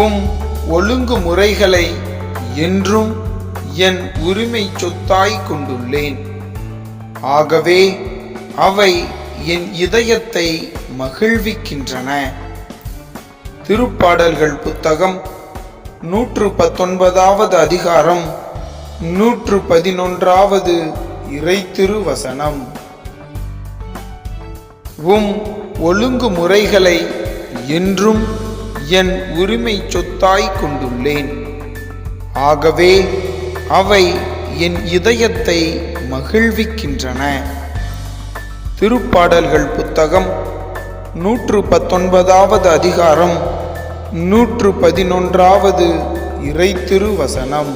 உம் ஒழுங்குமுறைகளை என்றும் என் உரிமை சொத்தாய் கொண்டுள்ளேன். ஆகவே அவை என் இதயத்தை மகிழ்விக்கின்றன. திருப்பாடல்கள் புத்தகம் 119வது அதிகாரம் 111வது இறை திருவசனம். உம் ஒழுங்குமுறைகளை என்றும் என் உரிமை சொத்தாய் கொண்டுள்ளேன். ஆகவே அவை என் இதயத்தை மகிழ்விக்கின்றன. திருப்பாடல்கள் புத்தகம் 119வது அதிகாரம் 111வது இறை திருவசனம்.